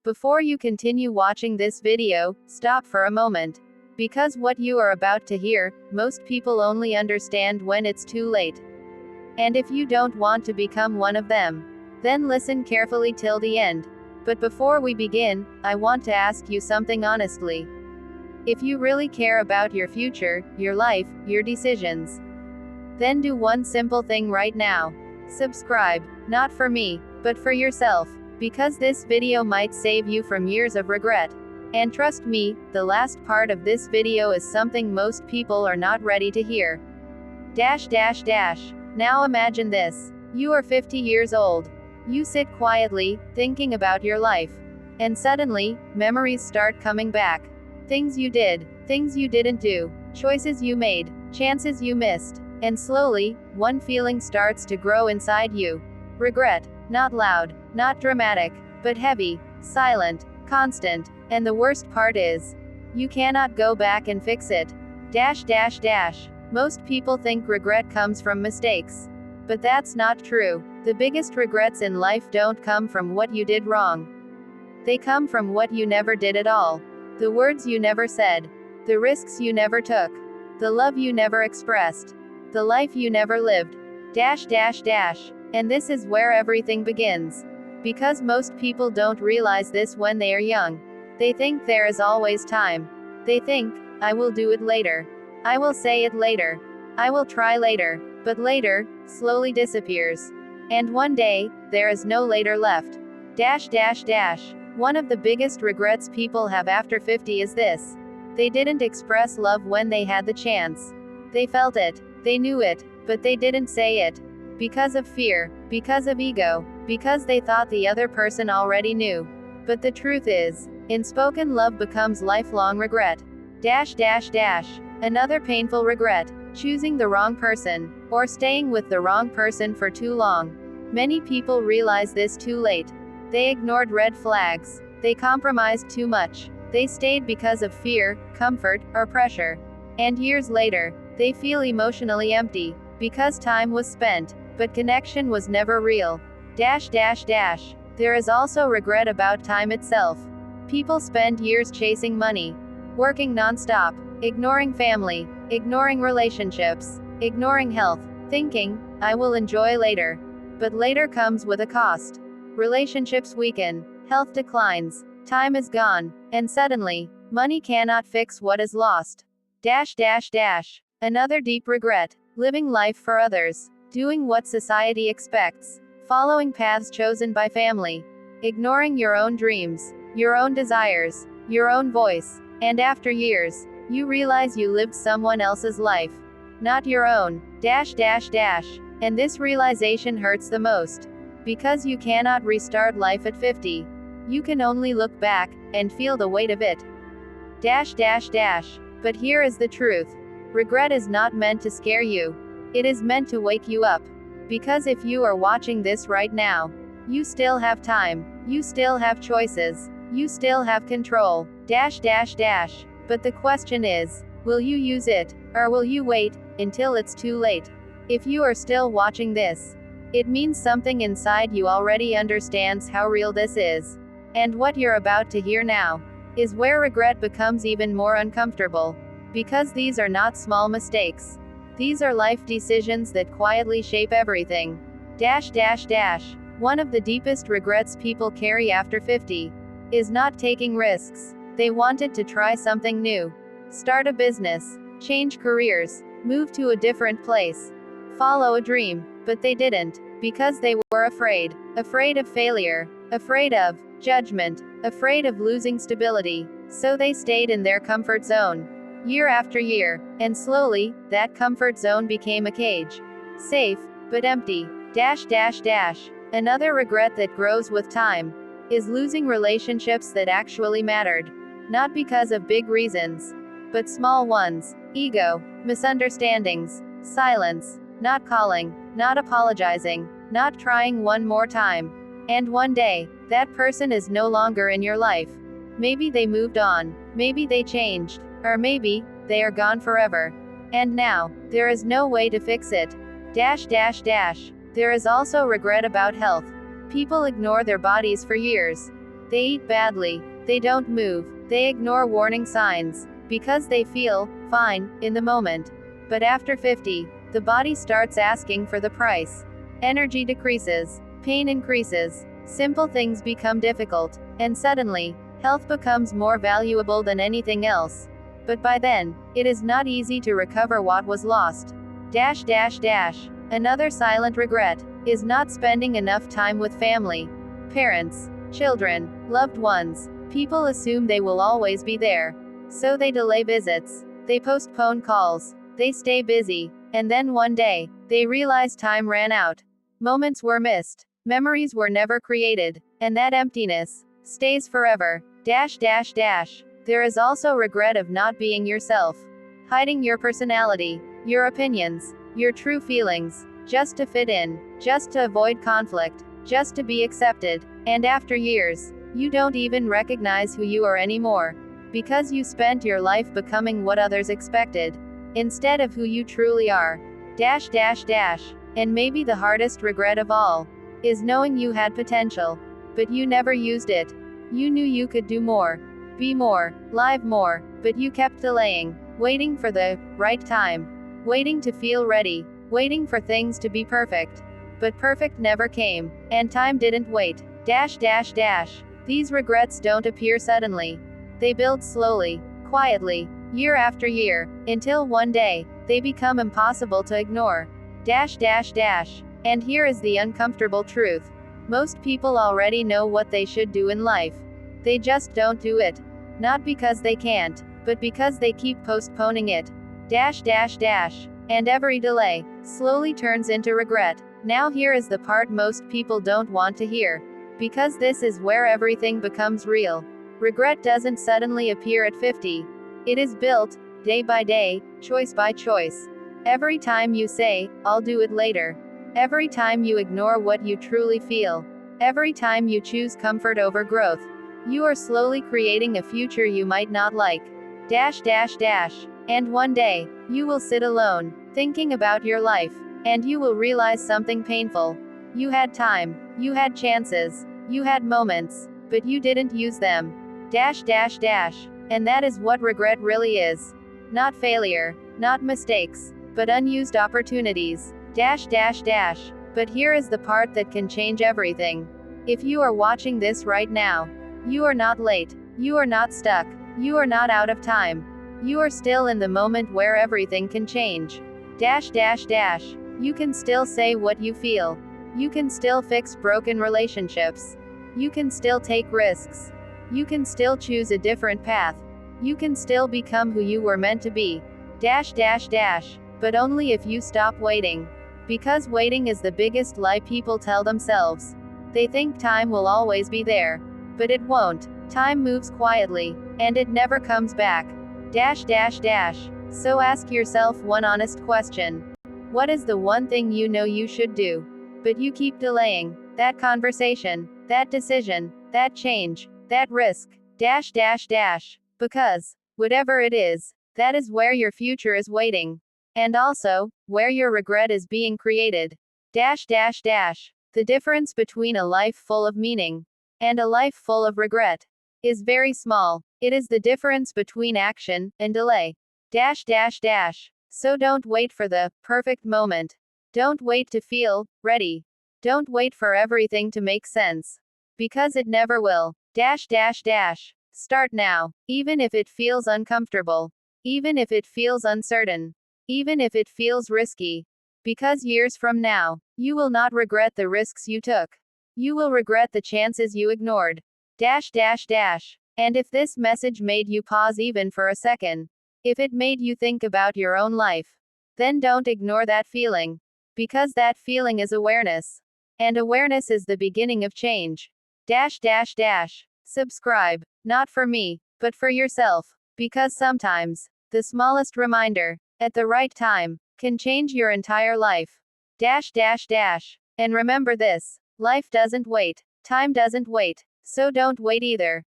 Before you continue watching this video, stop for a moment. Because what you are about to hear, most people only understand when it's too late. And if you don't want to become one of them, then listen carefully till the end. But before we begin, I want to ask you something honestly. If you really care about your future, your life, your decisions, then do one simple thing right now. Subscribe, not for me, but for yourself. Because this video might save you from years of regret. And trust me, the last part of this video is something most people are not ready to hear. Now imagine this. You are 50 years old. You sit quietly, thinking about your life. And suddenly, memories start coming back. Things you did, things you didn't do, choices you made, chances you missed. And slowly, one feeling starts to grow inside you. Regret. Not loud, not dramatic, but heavy, silent, constant. And the worst part is, you cannot go back and fix it. Most people think regret comes from mistakes. But that's not true. The biggest regrets in life don't come from what you did wrong. They come from what you never did at all. The words you never said. The risks you never took. The love you never expressed. The life you never lived. And this is where everything begins. Because most people don't realize this when they are young. They think there is always time. They think, I will do it later. I will say it later. I will try later. But later, slowly disappears. And one day, there is no later left. One of the biggest regrets people have after 50 is this. They didn't express love when they had the chance. They felt it. They knew it. But they didn't say it. Because of fear, because of ego, because they thought the other person already knew. But the truth is, unspoken love becomes lifelong regret. Another painful regret. Choosing the wrong person, or staying with the wrong person for too long. Many people realize this too late. They ignored red flags. They compromised too much. They stayed because of fear, comfort, or pressure. And years later, they feel emotionally empty. Because time was spent, but connection was never real. There is also regret about time itself. People spend years chasing money, working non-stop, ignoring family, ignoring relationships, ignoring health, thinking, I will enjoy later. But later comes with a cost. Relationships weaken, health declines, time is gone, and suddenly, money cannot fix what is lost. Another deep regret. Living life for others. Doing what society expects. Following paths chosen by family. Ignoring your own dreams, your own desires, your own voice. And after years, you realize you lived someone else's life. Not your own. And this realization hurts the most. Because you cannot restart life at 50. You can only look back, and feel the weight of it. But here is the truth. Regret is not meant to scare you. It is meant to wake you up. Because if you are watching this right now, you still have time. You still have choices. You still have control. But the question is, will you use it, or will you wait until it's too late? If you are still watching this, it means something inside you already understands how real this is. And what you're about to hear now is where regret becomes even more uncomfortable. Because these are not small mistakes. These are life decisions that quietly shape everything. One of the deepest regrets people carry after 50 is not taking risks. They wanted to try something new. Start a business, change careers, move to a different place, follow a dream. But they didn't. Because they were afraid. Afraid of failure. Afraid of judgment. Afraid of losing stability. So they stayed in their comfort zone. Year after year, and slowly, that comfort zone became a cage. Safe, but empty. Another regret that grows with time is losing relationships that actually mattered. Not because of big reasons, but small ones. Ego, misunderstandings, silence, not calling, not apologizing, not trying one more time. And one day, that person is no longer in your life. Maybe they moved on, maybe they changed. Or maybe, they are gone forever. And now, there is no way to fix it. There is also regret about health. People ignore their bodies for years. They eat badly. They don't move. They ignore warning signs. Because they feel fine in the moment. But after 50, the body starts asking for the price. Energy decreases. Pain increases. Simple things become difficult. And suddenly, health becomes more valuable than anything else. But by then, it is not easy to recover what was lost. Dash dash dash. Another silent regret is not spending enough time with family, parents, children, loved ones. People assume they will always be there. So they delay visits. They postpone calls. They stay busy. And then one day, they realize time ran out. Moments were missed. Memories were never created. And that emptiness stays forever. Dash dash dash. There is also regret of not being yourself. Hiding your personality, your opinions, your true feelings, just to fit in, just to avoid conflict, just to be accepted. And after years, you don't even recognize who you are anymore. Because you spent your life becoming what others expected, instead of who you truly are. Dash dash dash. And maybe the hardest regret of all is knowing you had potential, but you never used it. You knew you could do more, be more, live more, but you kept delaying, waiting for the right time, waiting to feel ready, waiting for things to be perfect. But perfect never came, and time didn't wait. Dash dash dash. These regrets don't appear suddenly. They build slowly, quietly, year after year, until one day, they become impossible to ignore. Dash dash dash. And here is the uncomfortable truth. Most people already know what they should do in life. They just don't do it. Not because they can't, but because they keep postponing it. Dash dash dash. And every delay slowly turns into regret. Now here is the part most people don't want to hear. Because this is where everything becomes real. Regret doesn't suddenly appear at 50. It is built, day by day, choice by choice. Every time you say, I'll do it later. Every time you ignore what you truly feel. Every time you choose comfort over growth. You are slowly creating a future you might not like. Dash dash dash. And one day, you will sit alone, thinking about your life. And you will realize something painful. You had time. You had chances. You had moments. But you didn't use them. Dash dash dash. And that is what regret really is. Not failure. Not mistakes. But unused opportunities. Dash dash dash. But here is the part that can change everything. If you are watching this right now, you are not late. You are not stuck. You are not out of time. You are still in the moment where everything can change. Dash dash dash. You can still say what you feel. You can still fix broken relationships. You can still take risks. You can still choose a different path. You can still become who you were meant to be. Dash dash dash. But only if you stop waiting. Because waiting is the biggest lie people tell themselves. They think time will always be there. But it won't. Time moves quietly. And it never comes back. Dash dash dash. So ask yourself one honest question. What is the one thing you know you should do, but you keep delaying? That conversation, that decision, that change, that risk. Dash dash dash. Because, whatever it is, that is where your future is waiting. And also, where your regret is being created. Dash dash dash. The difference between a life full of meaning and a life full of regret is very small. It is the difference between action and delay. Dash dash dash. So don't wait for the perfect moment. Don't wait to feel ready. Don't wait for everything to make sense. Because it never will. Dash dash dash. Start now. Even if it feels uncomfortable. Even if it feels uncertain. Even if it feels risky. Because years from now, you will not regret the risks you took. You will regret the chances you ignored. Dash dash dash. And if this message made you pause even for a second, if it made you think about your own life, then don't ignore that feeling. Because that feeling is awareness. And awareness is the beginning of change. Dash dash dash. Subscribe. Not for me, but for yourself. Because sometimes, the smallest reminder, at the right time, can change your entire life. Dash dash dash. And remember this. Life doesn't wait. Time doesn't wait. So don't wait either.